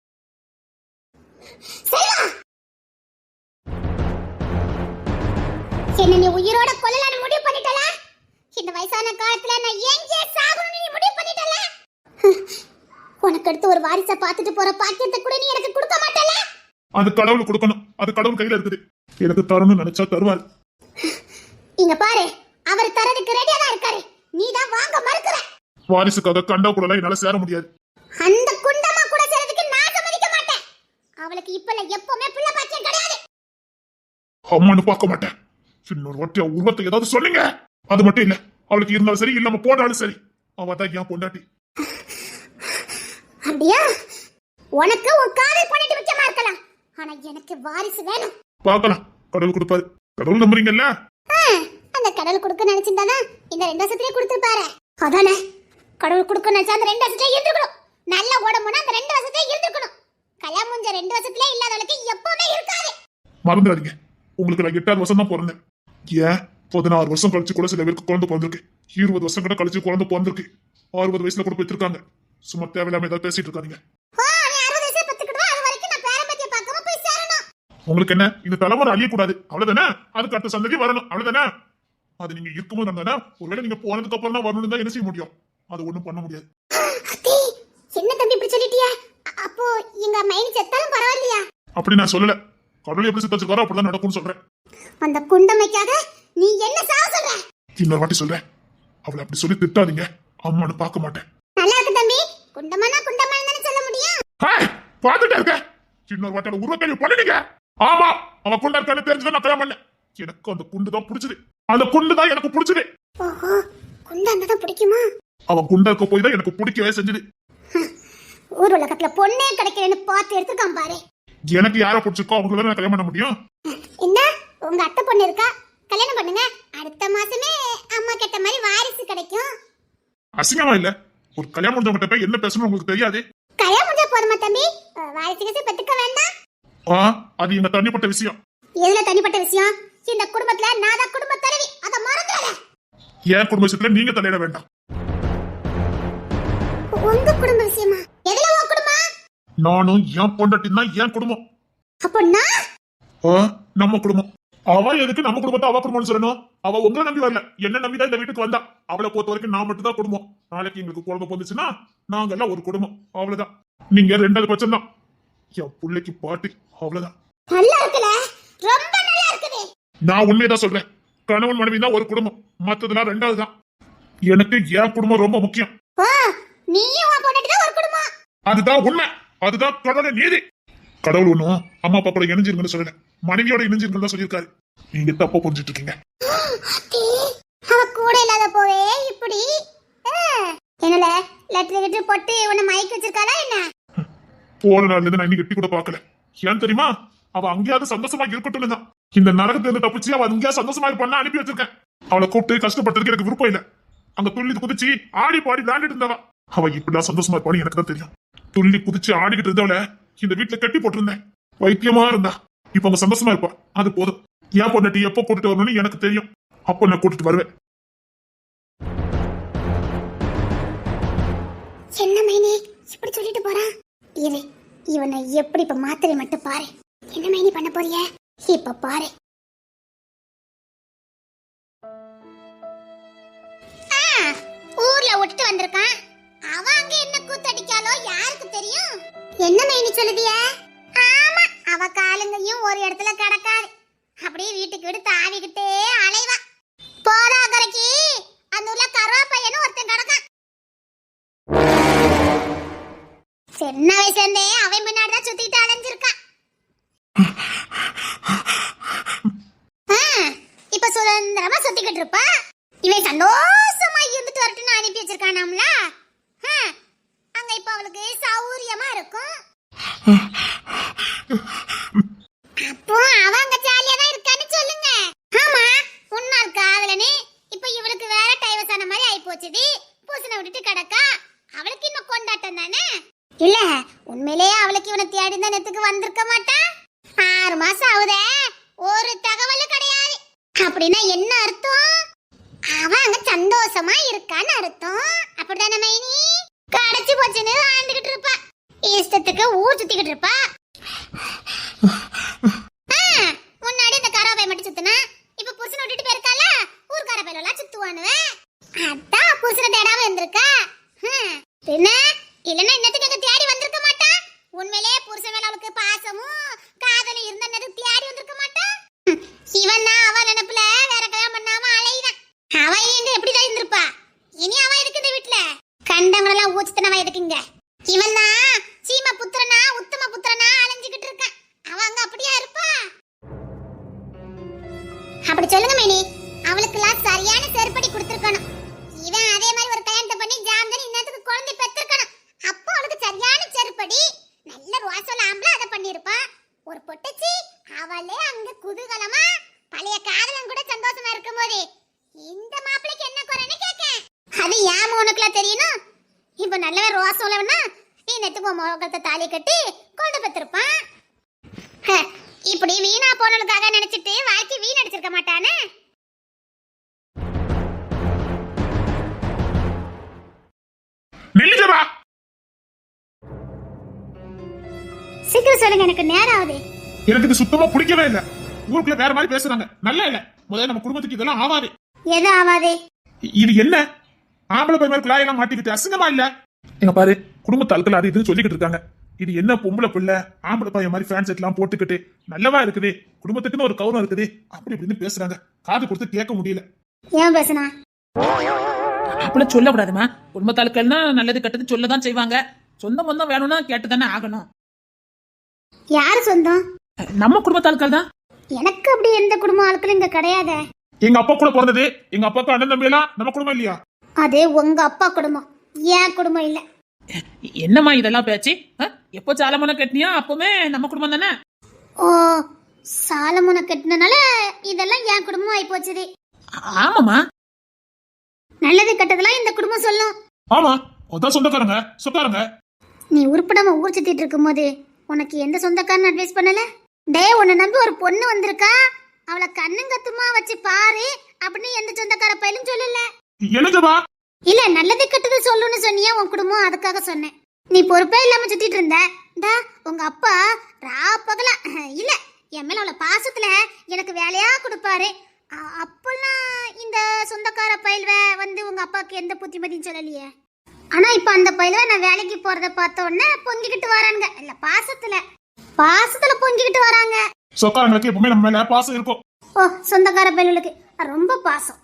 என்ன நீ உயிரோட கொல்லலான்னு முடிவு பண்ணிட்டல? இந்த வயசான காலத்துல நான் எங்கே சாகணும்னு நீ முடிவு பண்ணிட்டல? உனக்கு அடுத்து ஒரு வாரிசை பார்த்துட்டு போற பாக்கியத்தை கூட நீ எனக்கு கொடுக்க மாட்டல? அது கடவுள் கொடுக்கணும். அது கடவுள் கையில இருக்குது. எனக்கு தரணும்னு நினைச்சா தருவார். இங்க பாரு, அவர் தரதுக்கு ரெடியா தான் இருக்காரு. நீ தான் வாங்க மறுக்கற. வாரிசுக்காக கண்டா கூட என்னால சேர முடியாது. அந்த குண்டமா கூட சேரதுக்கு நான் சம்மதிக்க மாட்டேன். அவளுக்கு இப்பல எப்பவுமே பிள்ளை பாக்கியம் கிடையாது. அம்மானு பார்க்க மாட்டேன். இன்னொரு வாட்டியா உருவத்தை ஏதாவது சொல்லுங்க. அது மட்டும் இல்ல, அவளுக்கு இருந்தாலும் சரி, இல்லாம போனாலும் சரி, அவ தான் என் பொண்டாட்டி. அப்படியா? உனக்கு உன் காதல் பண்ணிட்டு முக்கியமா இருக்கலாம். ஆனா எனக்கு வாரிசு வேணும். பார்க்கலாம், கடவுள் கொடுப்பாரு. கடவுள் நம்புறீங்கல்ல? அந்த கடவுள் கொடுக்க நினைச்சிருந்தானா இந்த 2 வருஷத்துலயே கொடுத்துருப்பாரு. அதானே, கடவுள் கொடுக்க நினைச்சா அந்த 2 வருஷத்துலயே இருந்துக்கணும். நல்ல உடம்புனா அந்த 2 வருஷத்துலயே இருந்துக்கணும். கல்யாணம் முடிஞ்ச 2 வருஷத்துலயே இல்லாதவளுக்கு எப்பவுமே இருக்காது. மறந்துடாதீங்க, உங்களுக்கு நான் 8வது வருஷம் தான் பிறந்தேன். ஏன் 16 வருஷம் கழிச்சு கூட சில பேருக்கு குழந்தை பிறந்திருக்கு. 20 வருஷம் கூட கழிச்சு குழந்தை பிறந்திருக்கு. 60 வயசுல கூட பெற்றிருக்காங்க. சும்மா தேவையில்லாம ஏதாவது பேசிட்டு இருக்காதீங்க. உங்களுக்கு என்ன இந்த தலைமுறை அழியக்கூடாது அவ்வளவுதானே? அதுக்கு அடுத்த சந்ததி வரணும் அவ்வளவுதானே? அது நீங்க இருக்கும்போது இருந்தானே, ஒருவேளை நீங்க போனதுக்கு அப்புறம் தான் வரணும் தான் என்ன செய்ய முடியும்? அது ஒண்ணும் பண்ண முடியாது. என்ன தம்பி இப்படி சொல்லிட்டியா? அப்போ எங்க மைனி செத்தாலும் பரவாயில்லையா? அப்படி நான் சொல்லல. கடவுள் எப்படி சித்த வச்சிருக்காரோ அப்படிதான் நடக்கும்னு சொல்றேன். அந்த குண்டமைக்காக நீ என்ன சாவ சொல்ற? இன்னொரு வாட்டி சொல்றேன், அவளை அப்படி சொல்லி திட்டாதீங்க. அம்மானு பார்க்க மாட்டேன். நல்லா இருக்கு தம்பி. குண்டமானா குண்டமானு தானே சொல்ல முடியும். பாத்துட்டே இருக்க. இன்னொரு வாட்டி உருவக்கல்வி பண்ணிடுங்க. ஆமா, அவன் குண்டா இருக்கான்னு தெரிஞ்சுதான் நான் கல்யாணம் பண்ணேன். எனக்கு அந்த குண்டு தான் பிடிச்சது. அந்த குண்டு தான் எனக்கு பிடிச்சது. ஓஹோ, குண்டா இருந்தா பிடிக்குமா? அவன் குண்டா இருக்க போய் தான் எனக்கு பிடிக்கவே செஞ்சது. ஊர் உலகத்துல பொண்ணே கிடைக்கிறேன்னு பார்த்து எடுத்துக்காம பாரு. எனக்கு யாரை பிடிச்சிருக்கோ அவங்கள நான் கல்யாணம் பண்ண முடியும். என்ன உங்க அத்தை பொண்ணு இருக்கா, கல்யாணம் பண்ணுங்க. அடுத்த மாசமே அம்மா கேட்ட மாதிரி வாரிசு கிடைக்கும். அசிங்கமா இல்ல? ஒரு கல்யாணம் முடிஞ்சவங்கிட்ட போய் என்ன பேசணும் உங்களுக்கு தெரியாது? கல்யாணம் முடிஞ்சா போதுமா தம்பி? வாரிசுக்கு பெத்துக்க வேண்டாம். அது எங்க தனிப்பட்ட விஷயம். எதுல தனிப்பட்ட விஷயம்? இந்த குடும்பத்துல நான் தான் குடும்ப தலைவி, அத மறந்துடாத. என் குடும்ப விஷயத்துல நீங்க தலையிட வேண்டாம். உங்க குடும்ப விஷயமா? எதுல உங்க குடும்பம்? நானும் என் பொண்டாட்டி தான் என் குடும்பம். அப்ப நான் நம்ம குடும்பம். அவ எதுக்கு நம்ம குடும்பத்தை அவ குடும்பம்னு சொல்லணும்? அவ உங்களை நம்பி வரல, என்ன நம்பிதான் இந்த வீட்டுக்கு வந்தா. அவளை பொறுத்த வரைக்கும் நான் மட்டும் தான் குடும்பம். நாளைக்கு எங்களுக்கு குழந்தை போந்துச்சுன்னா நாங்க எல்லாம் ஒரு குடும்பம், அவ்வளவுதான். நீங்க ரெண்டாவது பட்சம் தான். என் பிள்ளைக்கு பாட்டு, அவ்வளவுதான். நல்லா இருக்குல, ரொம்ப நல்லா இருக்குது. நான் உண்மையதான் சொல்றேன். கணவன் மனைவி தான் ஒரு குடும்பம், மத்ததெல்லாம் ரெண்டாவது தான். எனக்கு என் குடும்பம் ரொம்ப முக்கியம். நீயும் உன் பொண்டாட்டி தான் ஒரு குடும்பம். அதுதான் உண்மை, அதுதான் கடவுளோட நீதி. கடவுள் ஒண்ணும் அம்மா அப்பா கூட இணைஞ்சிருங்கன்னு சொல்லல, மனைவியோட இணைஞ்சிருங்கன்னு தான் சொல்லியிருக்காரு. நீங்க தப்பா புரிஞ்சிட்டு இருக்கீங்க. அவ கூட இல்லாத போவே இப்படி என்னல லெட்டர் கிட்ட போட்டு உன்னை மயக்க வச்சிருக்காளா என்ன? போன நாள்ல இருந்து நான் இன்னைக்கு எட்டி கூட பாக்கல. ஏன் தெரியுமா? அவ அங்கேயாவது சந்தோஷமா இருக்கட்டும் தான். இந்த நரகத்துல இருந்து தப்பிச்சு அவ அங்கேயா சந்தோஷமா இருப்பான்னு அனுப்பி வச்சிருக்கேன். அவளை கூப்பிட்டு கஷ்டப்பட்டதுக்கு எனக்கு விருப்பம் இல்ல. அங்க துள்ளி குதிச்சு ஆடி பாடி விளையாண்டுட்டு இருந்தவா. அவ இப்படிதான் சந்தோஷமா இருப்பான்னு எனக்கு தான் தெரியும். துள்ளி குதிச்சு ஆடிக்கிட்டு இருந்தவள இந்த வீட்டுல கட்டி போட்டிருந்தேன். வைத்தியமா இருந்தா. இப்ப அவங்க சந்தோஷமா இருப்பா, அது போதும். ஏன் பொண்டாட்டி எப்போ கூட்டிட்டு வரணும்னு எனக்கு தெரியும். அப்போ நான் கூட்டிட்டு வருவேன். என்ன மைனி இப்படி சொல்லிட்டு போறான்? இரு, இவனை எப்படி இப்ப மாத்திரை மட்டும் பாரு. என்ன மைனி பண்ண போறிய இப்ப பாரு. ஊர்ல விட்டு வந்திருக்கான். அவன் அங்க என்ன கூத்தடிக்காலோ யாருக்கு தெரியும்? என்ன மைனி சொல்லுதிய? ஆமா, அவ காலுங்கையும் ஒரு இடத்துல கிடக்காது. அப்படியே வீட்டுக்கு விட்டு தாவிக்கிட்டே அலைவா. போறா கரைக்கு அந்த ஊர்ல கருவாப்பையன்னு ஒருத்தன் கிடக்கான். சின்ன வயசுல இருந்தே அவன் முன்னாடிதான் சுத்திட்டு அலைஞ்சிருக்கான். இப்ப சுதந்திரமா சுத்திக்கிட்டு இருப்பா. இவன் சந்தோஷமா இருந்துட்டு வரட்டுன்னு அனுப்பி வச்சிருக்கானாம்ல. அங்க இப்ப அவளுக்கு சௌரியமா இருக்கும். அப்போ அவங்க ஜாலியா தான் இருக்கான்னு சொல்லுங்க. ஆமா, முன்னாள் காதலனே இப்ப இவளுக்கு வேற டைவர்ஸ் ஆன மாதிரி ஆயி போச்சுது. பூசனை விட்டுட்டு கிடக்கா. அவளுக்கு இன்னும் கொண்டாட்டம் தானே? இல்ல, உண்மையிலேயே அவளுக்கு இவனை தேடி தான் நேத்துக்கு வந்திருக்க மாட்டா. 6 மாசம் ஆகுதே, ஒரு தகவல் கிடையாது. அப்படின்னா என்ன அர்த்தம்? அவன் அங்க சந்தோஷமா இருக்கான்னு அர்த்தம். அப்படிதானே மைனி? கடைச்சி போச்சுன்னு ஆண்டுகிட்டு இருப்பா. இஷ்டத்துக்கு ஊர் சுத்திக்கிட்டு இருப்பா. முன்னாடி இந்த கராபை மட்டும் சுத்தினா, இப்ப புருஷனை விட்டுட்டு போயிருக்கால, ஊர்கார பையெல்லாம் சுத்துவானுவேன். அதான் புருஷனை தேடாம இருந்திருக்கா. பின்ன இல்லன்னா இன்னத்துக்கு எங்க தேடி வந்திருக்க மாட்டா. உண்மையிலே புருஷன் மேல அவளுக்கு பாசமும் காதலும் இருந்தா தேடி வந்திருக்க மாட்டா. இவன் தான் அவ நினைப்புல வேற கல்யாணம் பண்ணாம அலைதான். அவ எங்க எப்படிதான் இருந்திருப்பா? இனி அவ எதுக்கு இந்த வீட்டுல? கண்டவங்களெல்லாம் ஊச்சுத்தனவா எதுக்குங்க? இவன் தான் சீம புத்திரனா உத்தம புத்திரனா அலைஞ்சுக்கிட்டு இருக்கான். அவ அங்க அப்படியா இருப்பா? அப்படி சொல்லுங்க மேனி. அவளுக்கெல்லாம் சரியான செருப்படி கொடுத்திருக்கணும். இவன் அதே மாதிரி ஒரு கல்யாணத்தை பண்ணி ஜாம்தன் இன்னத்துக்கு குழந்தை பெற்றிருக்கணும். அப்போ அவளுக்கு சரியான செருப்படி. நல்ல ரோசோல ஆம்பளை அதை பண்ணிருப்பா. ஒரு பொட்டச்சி அவளே அங்க குதூகலமா பழைய காதலன் கூட சந்தோஷமா இருக்கும் போது இந்த மாப்பிளைக்கு என்ன குறைன்னு கேட்க. அது ஏன் உனக்குலாம் தெரியணும்? இப்ப நல்லவன் ரோசோலவனா இன்னத்துக்கு முகத்தை தாலி கட்டி கொண்டு பெற்றிருப்பான். இப்படி வீணா போனதுக்காக நினைச்சிட்டு வாழ்க்கை வீணடிச்சிருக்க மாட்டானே. நில்லுங்கடா. சீக்கிரம் சொல்லுங்க, எனக்கு நேரம் ஆகுது. எனக்கு இது சுத்தமா பிடிக்கவே இல்ல. ஊருக்குள்ள வேற மாதிரி பேசுறாங்க, நல்லா இல்ல. முதல்ல நம்ம குடும்பத்துக்கு இதெல்லாம் ஆவாது. எது ஆவாதே? இது என்ன ஆம்பளை பையன் மாதிரி குழாயெல்லாம் மாட்டிக்கிட்டு அசிங்கமா இல்ல? எங்க பாரு, குடும்பத்து ஆட்கள் அது இதுன்னு சொல்லிக்கிட்டு இருக்காங்க. இது என்ன பொம்பளை பிள்ளை ஆம்பளை பையன் மாதிரி ஃபேன் செட் எல்லாம் போட்டுக்கிட்டு நல்லவா இருக்குது, குடும்பத்துக்குன்னு ஒரு கௌரவம் இருக்குது அப்படி இப்படின்னு பேசுறாங்க. காது கொடுத்து கேட்க முடியல. ஏன் பேசுனா? அப்படி சொல்லக்கூடாதுமா. குடும்பத்தாளுக்கள்னா நல்லது கெட்டது சொல்லதான் செய்வாங்க. சொந்தம் பந்தம் வேணும்னா கேட்டுதானே ஆகணும். யாரு சொந்தம்? நம்ம குடும்பத்தாளுக்கள் தான். எனக்கு அப்படி எந்த குடும்ப ஆட்களும் இங்க கிடையாதே. எங்க அப்பா கூட பிறந்தது, எங்க அப்பாவுக்கு அண்ணன் தம்பி எல்லாம் நம்ம குடும்பம் இல்லையா? அது உங்க அப்பா குடும்பம், ஏன் குடும்பம் இல்ல. என்னம்மா இதெல்லாம் பேச்சு? எப்போ சாலமனை கட்டினியோ அப்பவுமே நம்ம குடும்பம் தானே. ஓ, சாலமுனை கட்டினால இதெல்லாம் என் குடும்பம் ஆயி போச்சுது. ஆமாமா, நல்லது கெட்டதெல்லாம் இந்த குடும்பம் சொல்லும். ஆமா, அதான் சொந்தக்காரங்க சொக்காரங்க. நீ உருப்படாம ஊர் சுத்திட்டு இருக்கும் போது உனக்கு எந்த சொந்தக்காரன் அட்வைஸ் பண்ணல? டேய், உன்னை நம்பி ஒரு பொண்ணு வந்திருக்கா, அவளை கண்ணுங்கத்துமா வச்சு பாரு அப்படின்னு எந்த சொந்தக்கார பையலும் சொல்லல. என்னதுவா? இல்ல, நல்லது கெட்டது சொல்லுன்னு சொன்னியா உன் குடும்பம், அதுக்காக சொன்னேன். நீ பொறுப்பே இல்லாம சுத்திட்டு இருந்த. உங்க அப்பா பகல இல்ல என் மேல அவளை பாசத்துல எனக்கு வேலையா கொடுப்பாரு. அப்பெல்லாம் இந்த சொந்தக்கார பயில்வ வந்து உங்க அப்பாவுக்கு எந்த புத்திமதியும் சொல்லலையே. ஆனா இப்ப அந்த பயில்வ நான் வேலைக்கு போறத பார்த்த உடனே பொங்கிக்கிட்டு வராங்க. இல்ல, பாசத்துல பொங்கிக்கிட்டு வராங்க. சொக்காரங்களுக்கு எப்பவுமே நம்ம மேல பாசம் இருக்கும். ஓ, சொந்தக்கார பயில்வளுக்கு ரொம்ப பாசம்.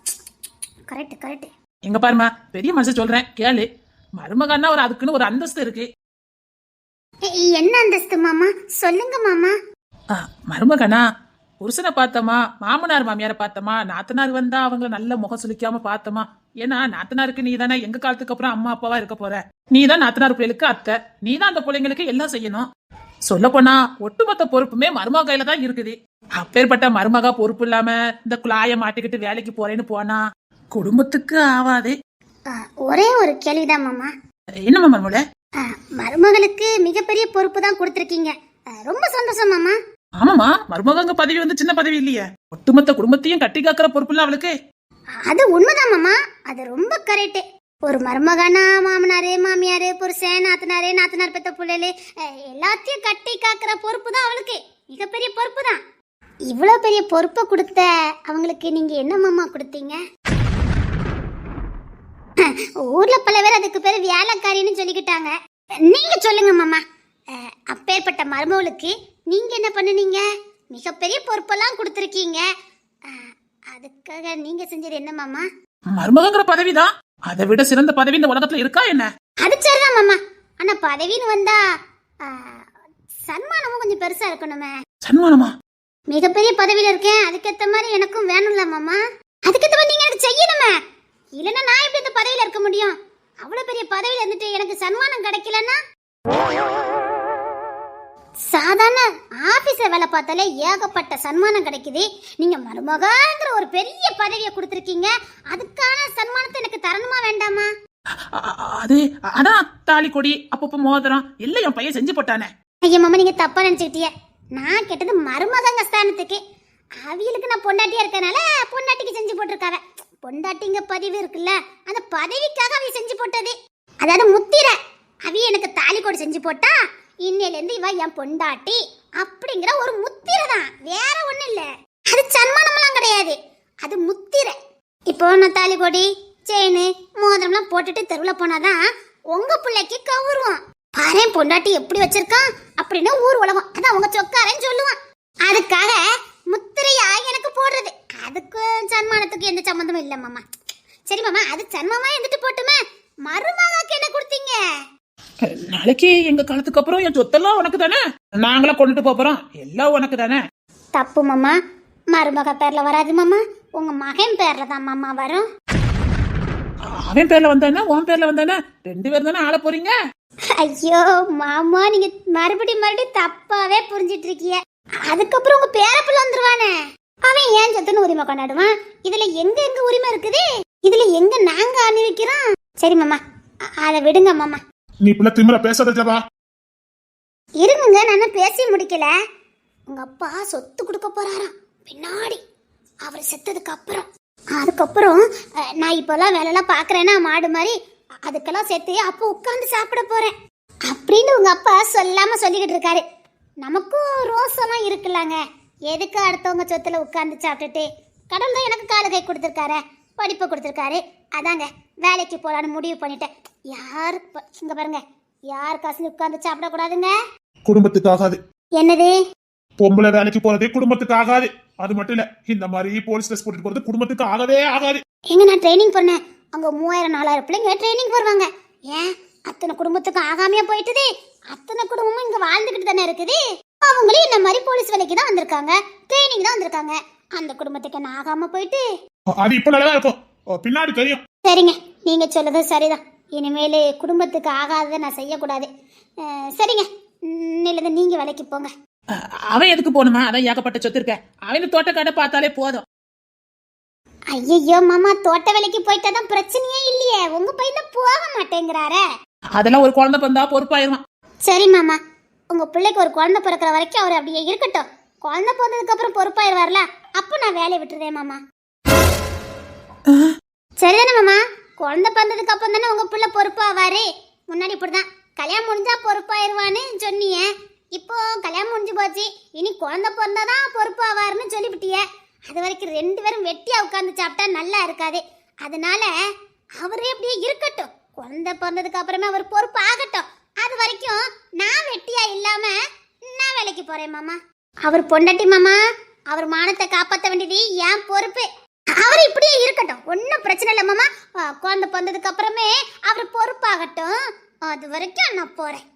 Correct correct. எங்க பாருமா, பெரிய மனுஷன் சொல்றேன் கேளு. மருமகன்னா ஒரு அதுக்குன்னு ஒரு அந்தஸ்து இருக்கு. என்ன அந்தஸ்து மாமா? சொல்லுங்க மாமா. மருமகனா புருஷனை பார்த்தோமா, மாமனார் மாமியாரை பார்த்தோமா, நாத்தனார் வந்தா அவங்கள நல்ல முகம் சுளிக்காம பார்த்தோமா. ஏன்னா நாத்தனாருக்கு நீ தானே எங்க காலத்துக்கு அப்புறம் அம்மா அப்பாவா இருக்க போற. நீ தான் நாத்தனார் பிள்ளைகளுக்கு அத்தை, நீ தான் அந்த பிள்ளைங்களுக்கு எல்லாம் செய்யணும். சொல்ல போனா ஒட்டுமொத்த பொறுப்புமே மருமக கையில தான் இருக்குது. அப்பேற்பட்ட மருமகா பொறுப்பு இல்லாம இந்த குழாய மாட்டிக்கிட்டு வேலைக்கு போறேன்னு போனா குடும்பத்துக்கு ஆவாதே. ஒரே ஒரு கேள்விதான் மாமா. என்னம்மா மருமகளே? மருமகளுக்கு மிகப்பெரிய பொறுப்பு தான் கொடுத்திருக்கீங்க, ரொம்ப சந்தோஷம் மாமா. ஆமாமா, மருமகங்க பதவி வந்து சின்ன பதவி இல்லையே. ஒட்டுமொத்த குடும்பத்தையும் கட்டி காக்கிற பொறுப்பு இல்ல அவளுக்கு. அது உண்மைதான் மாமா, அது ரொம்ப கரெக்ட். ஒரு மருமகனா மாமனாரு மாமியாரு புருஷன் நாத்தனாரு நாத்தனார் பெத்த பிள்ளைல எல்லாத்தையும் கட்டி காக்கிற பொறுப்பு தான் அவளுக்கு, மிகப்பெரிய பொறுப்பு தான். இவ்வளவு பெரிய பொறுப்பை கொடுத்த அவங்களுக்கு நீங்க என்ன மாமா கொடுத்தீங்க? ஊர்ல பல பேர் அதுக்கு பேரு வேலைக்காரின்னு சொல்லிக்கிட்டாங்க. நீங்க சொல்லுங்க மாமா, அப்பேற்பட்ட மருமகளுக்கு நீங்க என்ன பண்ணுனீங்க? மிகப்பெரிய பொறுப்பெல்லாம் கொடுத்துருக்கீங்க, அதுக்காக நீங்க செஞ்சது என்ன மாமா? மருமகங்கிற பதவிதான், அதை விட சிறந்த பதவி இந்த உலகத்துல இருக்கா என்ன? அது சரிதான் மாமா, ஆனா பதவின்னு வந்தா சன்மானமும் கொஞ்சம் பெருசா இருக்கணுமே. சன்மானமா? மிகப்பெரிய பதவியில இருக்கேன், அதுக்கேத்த மாதிரி எனக்கும் வேணும்ல மாமா. அதுக்கேத்த மாதிரி நீங்க எனக்கு செய்யணுமே, இல்லைன்னா நான் எப்படி இந்த பதவியில இருக்க முடியும்? அவ்வளவு பெரிய பதவியில இருந்துட்டு எனக்கு சன்மானம் கிடைக்கலன்னா? சாதாரண ஆபீஸ்ல வேலை பார்த்தாலே ஏகப்பட்ட சன்மானம் கிடைக்குது. நீங்க மருமகங்கிற ஒரு பெரிய பதவியை கொடுத்துருக்கீங்க, அதுக்கான சன்மானத்தை எனக்கு தரணுமா வேண்டாமா? அது அதான் தாலி கொடி அப்பப்ப மோதிரம் எல்லாம் என் பையன் செஞ்சு போட்டானே. ஐயா மாமா, நீங்க தப்பா நினைச்சுக்கிட்டீங்க. நான் கேட்டது மருமகங்க ஸ்தானத்துக்கு. அவியலுக்கு நான் பொண்டாட்டியா இருக்கனால பொண்டாட்டிக்கு செஞ்சு போட்டிருக்காவ. பொண்டாட்டிங்க பதிவு இருக்குல்ல, அந்த பதவிக்காக அவி செஞ்சு போட்டது. அதாவது முத்திரை. அவி எனக்கு தாலி கொடி செஞ்சு போட்டா இன்னையில இருந்து இவ என் பொண்டாட்டி அப்படிங்கிற ஒரு முத்திரை தான், வேற ஒண்ணு இல்ல. அது சன்மானம்லாம் கிடையாது, அது முத்திரை. இப்போ நான் தாலி கொடி செயின் மோதிரம்லாம் போட்டுட்டு தெருவில் போனாதான் உங்க பிள்ளைக்கு கவுருவான். பாரு பொண்டாட்டி எப்படி வச்சிருக்கான் அப்படின்னு ஊர் உலகம் அதான் உங்க சொக்காரன்னு சொல்லுவான். அதுக்காக முத்திரையா எனக்கு போடுறது, அதுக்கு சன்மானத்துக்கு எந்த சம்பந்தமும் இல்ல மாமா. சரி மாமா, அது சன்மமா இருந்துட்டு போட்டுமே, மருமகாக்கு என்ன கொடுத்தீங்க? நாளைக்கு எங்க காலத்துக்கு அப்புறம் என் சொத்தெல்லாம் உனக்கு தானே, நாங்களா கொண்டுட்டு போறோம், எல்லாம் உனக்கு தானே. தப்பு மாமா, மருமக பேர்ல வராது மாமா, உங்க மகன் பேர்ல தான் மாமா வரும். அவன் பேர்ல வந்தானே உன் பேர்ல வந்தானே, ரெண்டு பேரும் தானே ஆள போறீங்க. ஐயோ மாமா, நீங்க மறுபடியும் தப்பாவே புரிஞ்சிட்டு இருக்கீங்க. அதுக்கப்புறம் உங்க பேரப்புள்ள வந்துருவானே, அவன் ஏன் சொத்துன்னு உரிமை கொண்டாடுவான். இதுல எங்க எங்க உரிமை இருக்குது, இதுல எங்க நாங்க அணிவிக்கிறோம். சரி மாமா, அதை விடுங்க மாமா. நீ பிள்ளை திமிர பேசாத ஜபா. இருங்க, நான் பேசி முடிக்கல. உங்க அப்பா சொத்து கொடுக்க போறாராம் பின்னாடி, அவர் செத்ததுக்கு அப்புறம். அதுக்கப்புறம் நான் இப்பெல்லாம் வேலையெல்லாம் பாக்குறேன்னா மாடு மாதிரி, அதுக்கெல்லாம் சேர்த்து அப்போ உட்காந்து சாப்பிட போறேன் அப்படின்னு உங்க அப்பா சொல்லாம சொல்லிக்கிட்டு இருக்காரு. நமக்கும் ரோசெல்லாம் இருக்குல்லங்க. எதுக்கு அடுத்தவங்க சொத்துல உட்கார்ந்து சாப்பிட்டுட்டு? கடவுள் தான் எனக்கு கால கை கொடுத்துருக்காரு, படிப்பு கொடுத்துருக்காரு. அதாங்க வேலைக்கு போலான்னு முடிவு பண்ணிட்டேன். யார் இங்க பாருங்க, யார் காசுல உட்கார்ந்து சாப்பிடக்கூடாதுங்க. குடும்பத்துக்கு ஆகாது. என்னது? பொம்பளை வேலைக்கு போறதே குடும்பத்துக்கு ஆகாது. அது மட்டும் இல்ல, இந்த மாதிரி போலீஸ் ட்ரெஸ் போட்டுட்டு போறது குடும்பத்துக்கு ஆகவே ஆகாது. எங்க நான் ட்ரைனிங் பண்ணேன், அங்க 3000-4000 பிள்ளைங்க ட்ரைனிங் போடுவாங்க. ஏன் அத்தனை குடும்பத்துக்கு ஆகாமையா போயிட்டுது? அத்தனை குடும்பமும் இங்க வாழ்ந்துகிட்டு தானே இருக்குது. அவங்களும் இந்த மாதிரி போலீஸ் வேலைக்கு தான் வந்திருக்காங்க, ட்ரைனிங் தான் வந்திருக்காங்க. அந்த குடும்பத்துக்கு என்ன ஆகாம போயிட்டு அது இப்ப நல்லதா இருக்கும், பின்னாடி தெரியும். சரிங்க, நீங்க சொல்றது சரிதான். இனிமேல் குடும்பத்துக்கு ஆகாததை நான் செய்யக்கூடாது. சரிங்க, இல்லது நீங்க வேலைக்கு போங்க. அவன் எதுக்கு போகணுமா? அதான் ஏகப்பட்ட சொத்து இருக்க. அவனு தோட்டக்காடை பார்த்தாலே போதும். ஐயோ மாமா, தோட்ட வேலைக்கு போயிட்டாதான் பிரச்சனையே இல்லையே. உங்க பையன் தான் போக மாட்டேங்கிறாரே. அதெல்லாம் ஒரு குழந்தை பிறந்தா பொறுப்பாயிருவான். சரி மாமா, உங்க பிள்ளைக்கு ஒரு குழந்தை பிறக்கிற வரைக்கும் அவர் அப்படியே இருக்கட்டும். குழந்தை பிறந்ததுக்கு அப்புறம் பொறுப்பாயிருவார்ல, அப்போ நான் வேலையை விட்டுறேன் மாமா. சரிதானே மாமா? குழந்தை பிறந்ததுக்கு அப்புறம் தானே உங்க பிள்ளை பொறுப்பாவாரு. முன்னாடி இப்படிதான் கல்யாணம் முடிஞ்சா பொறுப்பாயிருவான்னு சொன்னீங்க. இப்போ கல்யாணம் முடிஞ்சு போச்சு, இனி குழந்தை பிறந்தாதான் பொறுப்பாவாருன்னு சொல்லிவிட்டிய. அது வரைக்கும் 2 பேரும் வெட்டியா உட்காந்து சாப்பிட்டா நல்லா இருக்காது. அதனால அவரே அப்படியே இருக்கட்டும். குழந்தை பிறந்ததுக்கு அப்புறமே அவர் பொறுப்பு ஆகட்டும். அது வரைக்கும் நான் வெட்டியா இல்லாம நான் வேலைக்கு போறேன் மாமா. அவர் பொண்டாட்டி மாமா, அவர் மானத்தை காப்பாற்ற வேண்டியது என் பொறுப்பு. அவர் இப்படியே இருக்கட்டும், ஒன்றும் பிரச்சனை இல்லை மாமா. குழந்தை பிறந்ததுக்கு அப்புறமே அவர் பொறுப்பாகட்டும். அது வரைக்கும் நான் போறேன்.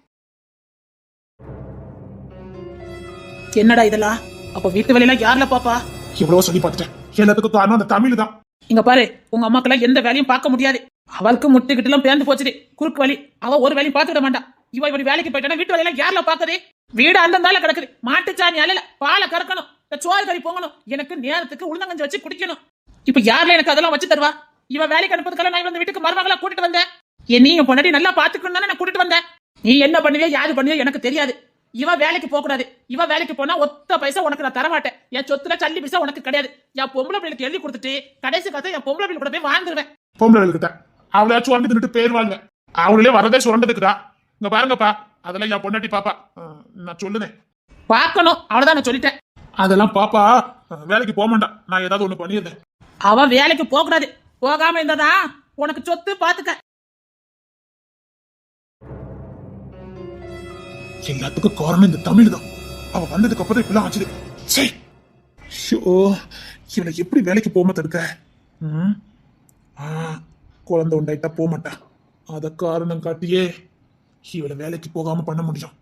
என்னடா இதெல்லாம்? அப்ப வீட்டு வேலையெல்லாம் யாருல பாப்பா? எவ்வளவோ சொல்லி பார்த்துட்டேன், எல்லாத்துக்கும் காரணம் அந்த தமிழ் தான். இங்க பாரு, உங்க அம்மாக்கெல்லாம் எந்த வேலையும் பார்க்க முடியாது. அவளுக்கு முட்டுக்கிட்டு எல்லாம் பேர்ந்து போச்சுது, குறுக்கு வழி. அவ ஒரு வேலையும் பார்த்துட மாட்டா. இவ இப்படி வேலைக்கு போயிட்டானா வீட்டு வேலையெல்லாம் யாருல பாக்குது? வீடு அந்தந்தால கிடக்குது, மாட்டுச்சாணி அலையில பாலை கறக்கணும், சோறு கறி பொங்கணும், எனக்கு நேரத்துக்கு உளுந்தங்கஞ்சி வச்சு குடிக்கணும். இப்ப யாருல எனக்கு அதெல்லாம் வச்சு தருவா? இவ வேலைக்கு அனுப்புறதுக்கெல்லாம் நான் இந்த வீட்டுக்கு மருமகளா கூட்டிட்டு வந்தேன். நீங்க பொண்டாட்டி நல்லா பாத்துக்கணும் தானே நான் கூட்டிட்டு வந்தேன். நீ என்ன பண்ணுவியோ யாரு பண்ணுவியோ எனக்கு தெரியாது. இவ வேலைக்கு போக கூடாது. இவ வேலைக்கு போனா ஒத்த பைசா உனக்கு நான் தரமாட்டேன். என் சொத்துல சல்லி பைசா உனக்கு கிடையாது. என் பொம்பளை பிள்ளைக்கு எழுதி கொடுத்துட்டு கடைசி காலத்துல என் பொம்பளை பிள்ளை கூட போய் வாழ்ந்துருவேன். பொம்பளை கிட்ட அவளையாச்சும் வந்து தின்னுட்டு பேருவாங்க. அவங்களே வரதே சுரண்டதுக்குடா. இங்க பாருங்கப்பா, அதெல்லாம் என் பொண்டாட்டி பாப்பா, நான் சொல்லுனேன். பார்க்கணும், அவ்வளவுதான் நான் சொல்லிட்டேன். அதெல்லாம் பாப்பா வேலைக்கு போக மாட்டான். நான் ஏதாவது ஒண்ணு பண்ணியிருந்தேன். அவ வேலைக்கு போக கூடாது. போகாம இருந்ததா உனக்கு சொத்து பாத்துக்க. எல்லாத்துக்கும் காரணம் இந்த தமிழ் தான். அவ வந்ததுக்கு அப்புறம் இப்பெல்லாம் ஆச்சுது. சரி, இவனை எப்படி வேலைக்கு போகாம தடுக்க? குழந்தை உண்டாயிட்டா போக மாட்டா. அத காரணம் காட்டியே இவளை வேலைக்கு போகாம பண்ண முடியும்.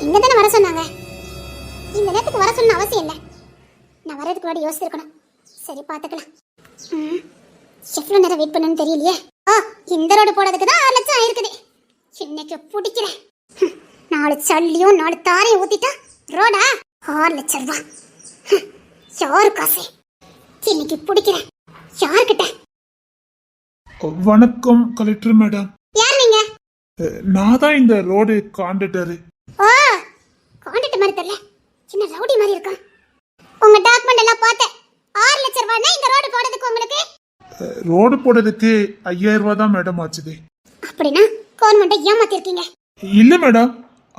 இங்க தானே வர சொன்னாங்க. இந்த நேரத்துக்கு வர சொன்ன அவசியம் இல்லை. நான் வரதுக்கு முன்னாடி யோசிச்சிருக்கணும். சரி, பாத்துக்கலாம். எவ்வளவு நேரம் வெயிட் பண்ணணும்னு தெரியலையே. இந்த ரோடு போடுறதுக்கு தான் 6 லட்சம் ஆயிருக்குது. இன்னைக்கு பிடிக்கிறேன். 4 சல்லியும் 4 தாரையும் ஊத்திட்டா ரோடா 6 லட்சம் ரூபாய். யாரு காசு? இன்னைக்கு பிடிக்கிறேன். யார்கிட்ட? வணக்கம் கலெக்டர் மேடம். யார் நீங்க? நான் தான் இந்த ரோடு கான்ட்ராக்டர். கான்ட்ராக்டர் மாதிரி தெரியல, சின்ன ரவுடி மாதிரி இருக்கா. உங்க டாக்குமெண்ட் எல்லாம் பார்த்தேன். 6 லட்சம் ரூபாய் இந்த ரோடு போடுறதுக்கு உங்களுக்கு? ரோடு போடுறதுக்கு 5000 ரூபாய் தான் மேடம் ஆச்சுது. அப்படின்னா கவர்மெண்ட்டை ஏமாத்திருக்கீங்க. இல்ல மேடம்,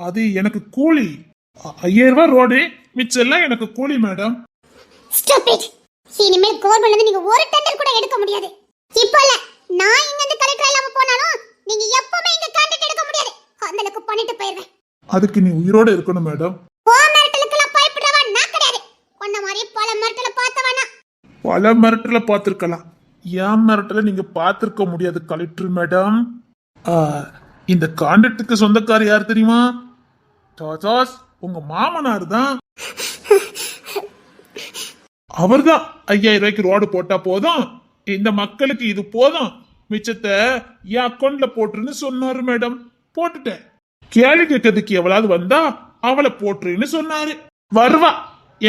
அது எனக்கு கூலி. 5000 ரூபாய் ரோடு, மிச்சம் எல்லாம் எனக்கு கூலி மேடம். ஸ்டூபிட். இனிமேல் கவர்மெண்ட்ல இருந்து நீங்க ஒரு டெண்டர் கூட எடுக்க முடியாது. இப்போ இல்ல, நான் இங்க இருந்து கலெக்டர் இல்லாம போனாலும் நீங்க எப்பவுமே இங்க கான்ட்ராக்ட் எடுக்க முடியாது. அதலுக்கு பண்ணிட்டு போயிடுவேன். அதுக்கு நீ உயிரோட இருக்கணும் மேடம். மிரட்டலுக்குலாம் பயப்படுறவா நான் கிடையாது. உன்ன மாதிரி பல மிரட்டல பார்த்தவனா. பல மிரட்டல பார்த்திருக்கலாம், ஏன் மிரட்டல நீங்க பார்த்திருக்க முடியாது கலெக்டர் மேடம். இந்த கான்ட்ராக்டுக்கு சொந்தக்காரர் யார் தெரியுமா? தாதாஸ், உங்க மாமனார் தான். அவர்தான் 5000 ரூபாய்க்கு ரோடு போட்டா போதும், இந்த மக்களுக்கு இது போதும், மிச்சத்தை என் அக்கௌண்ட்ல போட்டுருன்னு சொன்னாரு மேடம். போட்டுட்டேன். கேள்வி கேட்கறதுக்கு எவ்வளவு வந்தா அவளை போட்டுருன்னு சொன்னாரு. வருவா,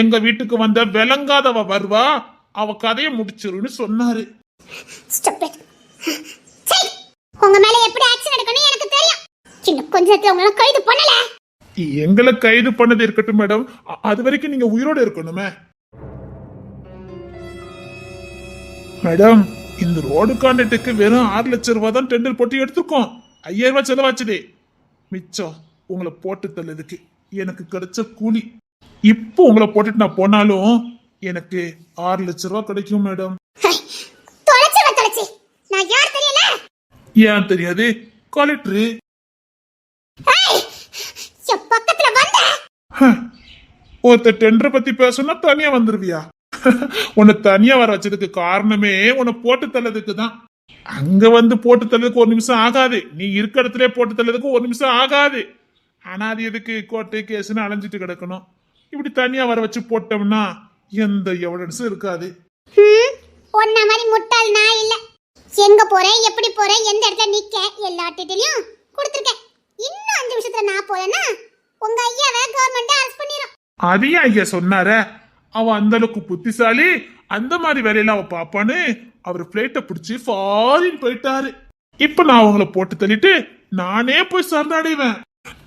எங்க வீட்டுக்கு வந்த விளங்காதவ வருவா, அவ கதையை முடிச்சிருன்னு சொன்னாரு. உங்க மேல எப்படி ஆக்ஷன் எடுக்கணும் எனக்கு தெரியும். சின்ன கொஞ்ச நேரத்துல உங்களை கைது பண்ணல. எங்களை கைது பண்ணது இருக்கட்டும் மேடம், அது வரைக்கும் நீங்க உயிரோட இருக்கணுமே மேடம். இந்த ரோடு கான்ட்ராக்டுக்கு வெறும் 6 லட்சம் ரூபாய் தான் டெண்டர் போட்டு எடுத்திருக்கோம். 5000 ரூபாய் செலவாச்சுதே. மிச்சம் உங்களை போட்டு தள்ளதுக்கு எனக்கு கிடைச்ச கூலி. இப்போ உங்களை போட்டுட்டு நான் போனாலும் எனக்கு 6 லட்சம் ரூபாய் கிடைக்கும் மேடம். தொலைச்சு நான் யார் தெரியல. ஏன் தெரியாது? கலெக்டரு. பக்கத்துல வந்த ஒருத்த டெண்டரை பத்தி பேசணும்னா தனியா வந்துருவியா? உன்னை தனியா வர வச்சதுக்கு காரணமே உன்னை போட்டு தள்ளதுக்கு தான். அங்க வந்து போட்டு தள்ளதுக்கு 1 நிமிஷம் ஆகாது. நீ இருக்க இடத்துல போட்டு தள்ளதுக்கு 1 நிமிஷம் ஆகாது. ஆனா அது எதுக்கு கோர்ட்டு கேஸ்ன்னு அலைஞ்சிட்டு கிடக்கணும்? இப்படி தனியா வர வச்சு போட்டோம்னா எந்த எவிடன்ஸும் இருக்காது. ஒன்ன மாதிரி முட்டாள் நான் இல்ல. எங்க போறேன், எப்படி போறேன், எந்த இடத்துல நிக்க எல்லா டீட்டெயிலையும் கொடுத்துருக்கேன். இன்னும் 5 நிமிஷத்துல நான் போறேன்னா உங்க ஐயாவை கவர்மெண்ட் அரெஸ்ட் பண்ணிரும். அதையும் ஐயா சொன்னாரே, அவ அந்த அளவுக்கு புத்திசாலி, அந்த மாதிரி வேலையெல்லாம் அவ பாப்பான்னு அவர் பிளைட்டை பிடிச்சி ஃபாரின் போயிட்டாரு. இப்ப நான் அவங்கள போட்டு தள்ளிட்டு நானே போய் சரணடைவேன்.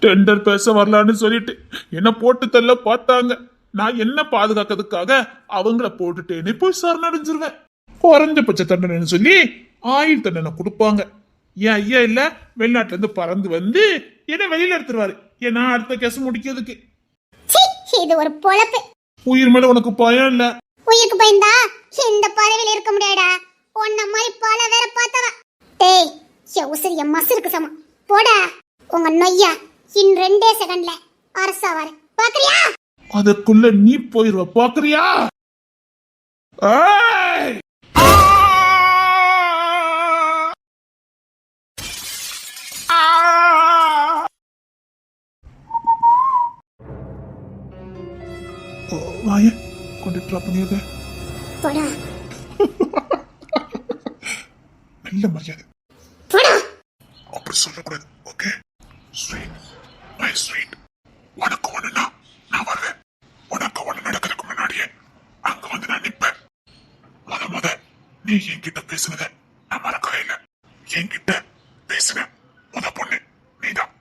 டெண்டர் பேச வரலான்னு சொல்லிட்டு என்ன போட்டு தள்ள பார்த்தாங்க. நான் என்ன பாதுகாக்கிறதுக்காக அவங்கள போட்டுட்டேன்னு போய் சரணடைஞ்சிருவேன். குறைஞ்சபட்ச தண்டனைன்னு சொல்லி ஆயுள் தண்டனை கொடுப்பாங்க. என் ஐயா இல்ல வெளிநாட்டுல இருந்து பறந்து வந்து என்ன வெளியில எடுத்துருவாரு. ஏன்னா அடுத்த கேஸ் முடிக்கிறதுக்கு. இது ஒரு பொழப்பு. உயிர் மேல உனக்கு பயம் இல்ல? உயிருக்கு பயந்தா இந்த பதவியில இருக்க முடியாடா. உன்ன மாதிரி பல வேற பார்த்தவ. டேய், உசிரிய மசருக்கு சமம். போடா உங்க நொய்யா. இன்னும் 2 செகண்ட்ல அரசாவாரு. பாக்குறியா? அதுக்குள்ள நீ போயிருவ. பாக்குறியா? ஏய்! வாய கொண்டு ட்ராப் பண்ணியது. போடா நல்ல மரியாதை. போடா. அப்படி சொல்லக்கூடாது. Okay sweet, my sweet. உனக்கு ஒண்ணுனா நான் வருவேன். உனக்கு ஒண்ணு நடக்கிறதுக்கு முன்னாடியே அங்க வந்து நான் நிப்பேன். முத நீ என்கிட்ட பேசுனத நான் மறக்கவே இல்லை. என்கிட்ட பேசுன முத பொண்ணு நீதான்.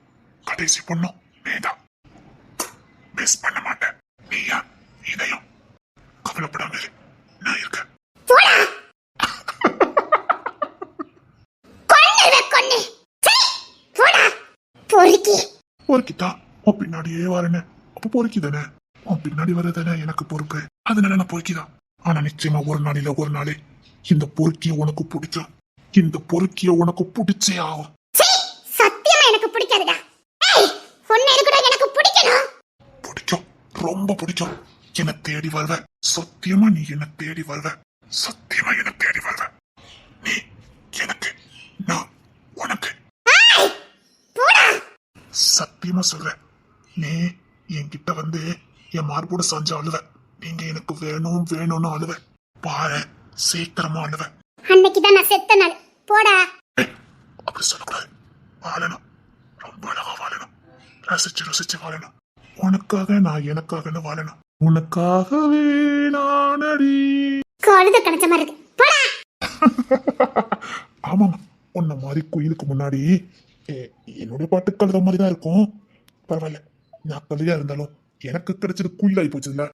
கடைசி பொண்ணும் நீதான். மிஸ் பண்ண மாட்டேன். நீயா இதையும் கவலைப்படாம இரு. நான் இருக்கேன். போடா. கொன்னுவே கொன்னு. போடா. பொறுக்கி. பொறுக்கித்தான் உன் பின்னாடியே வரேன்னு. அப்ப பொறுக்கி தானே. உன் பின்னாடி வரதானே எனக்கு பொறுப்பு. அதனால நான் பொறுக்கிதான். ஆனா நிச்சயமா ஒரு நாளே இந்த பொறுக்கிய உனக்கு பிடிக்கும். இந்த பொறுக்கிய உனக்கு பிடிச்சே ஆகும். சத்தியமா எனக்கு பிடிக்காதுடா. ஏய், பொண்ணு இருக்குடா எனக்கு பிடிக்கணும். பிடிக்கும், ரொம்ப பிடிக்கும். என்ன தேடி வருவ. சத்தியமா நீ என்ன தேடி வருவ. சத்தியமா என்ன தேடி வருவ. நீ எனக்கு, நான் உனக்கு. போடா. சத்தியமா சொல்றேன். நீ என்கிட்ட வந்து என் மார்போட சாஞ்சு அழுவ. நீங்க எனக்கு வேணும்னு அழுவ. பாரு சீக்கிரமா அழுவ. அன்னைக்குதான் நான் செத்த நாள். போடா. அப்படி சொல்லக்கூடாது. வாழணும், ரொம்ப அழகா வாழணும். ரசிச்சு வாழணும். உனக்காக நான் எனக்காக வாழணும். உனக்காகவே நானடி. கழுத கணச்ச மாதிரி இருக்கு. போடா. ஆமாமா, உன்ன மாதிரி குயிலுக்கு முன்னாடி என்னுடைய பாட்டு கழுத மாதிரி தான் இருக்கும். பரவாயில்ல, நான் கழுதையா இருந்தாலும் எனக்கு கிடைச்சது குயிலாகி போச்சுல்ல.